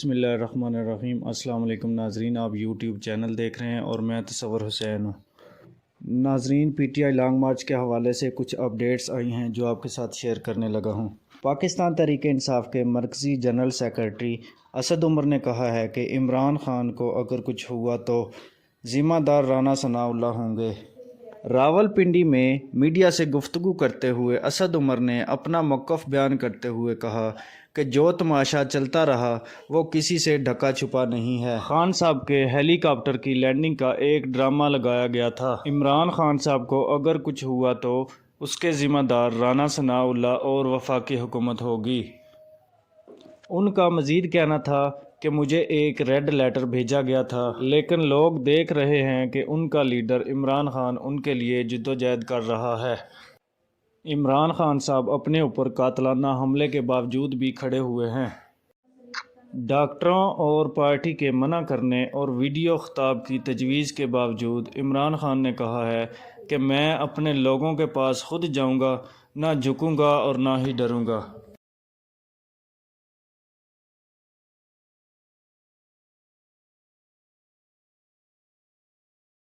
بسم اللہ الرحمن الرحیم۔ السلام علیکم ناظرین، آپ یوٹیوب چینل دیکھ رہے ہیں اور میں تصور حسین ہوں۔ ناظرین، P T I long march کے حوالے سے کچھ اپڈیٹس آئی ہیں جو آپ کے ساتھ شیئر کرنے لگا ہوں۔ پاکستان تحریک انصاف کے مرکزی جنرل سیکرٹری اسد عمر نے کہا ہے کہ عمران خان کو اگر کچھ ہوا تو ذمہ دار رانا ثناء اللہ ہوں گے۔ راولپنڈی میں میڈیا سے گفتگو کرتے ہوئے اسد عمر نے اپنا موقف بیان کرتے ہوئے کہا کہ جو تماشا چلتا رہا وہ کسی سے ڈھکا چھپا نہیں ہے۔ خان صاحب کے ہیلی کاپٹر کی لینڈنگ کا ایک ڈرامہ لگایا گیا تھا۔ عمران خان صاحب کو اگر کچھ ہوا تو اس کے ذمہ دار رانا ثناء اللہ اور وفاقی حکومت ہوگی۔ ان کا مزید کہنا تھا کہ مجھے ایک ریڈ لیٹر بھیجا گیا تھا، لیکن لوگ دیکھ رہے ہیں کہ ان کا لیڈر عمران خان ان کے لیے جدوجہد کر رہا ہے۔ عمران خان صاحب اپنے اوپر قاتلانہ حملے کے باوجود بھی کھڑے ہوئے ہیں۔ ڈاکٹروں اور پارٹی کے منع کرنے اور ویڈیو خطاب کی تجویز کے باوجود عمران خان نے کہا ہے کہ میں اپنے لوگوں کے پاس خود جاؤں گا، نہ جھکوں گا اور نہ ہی ڈروں گا۔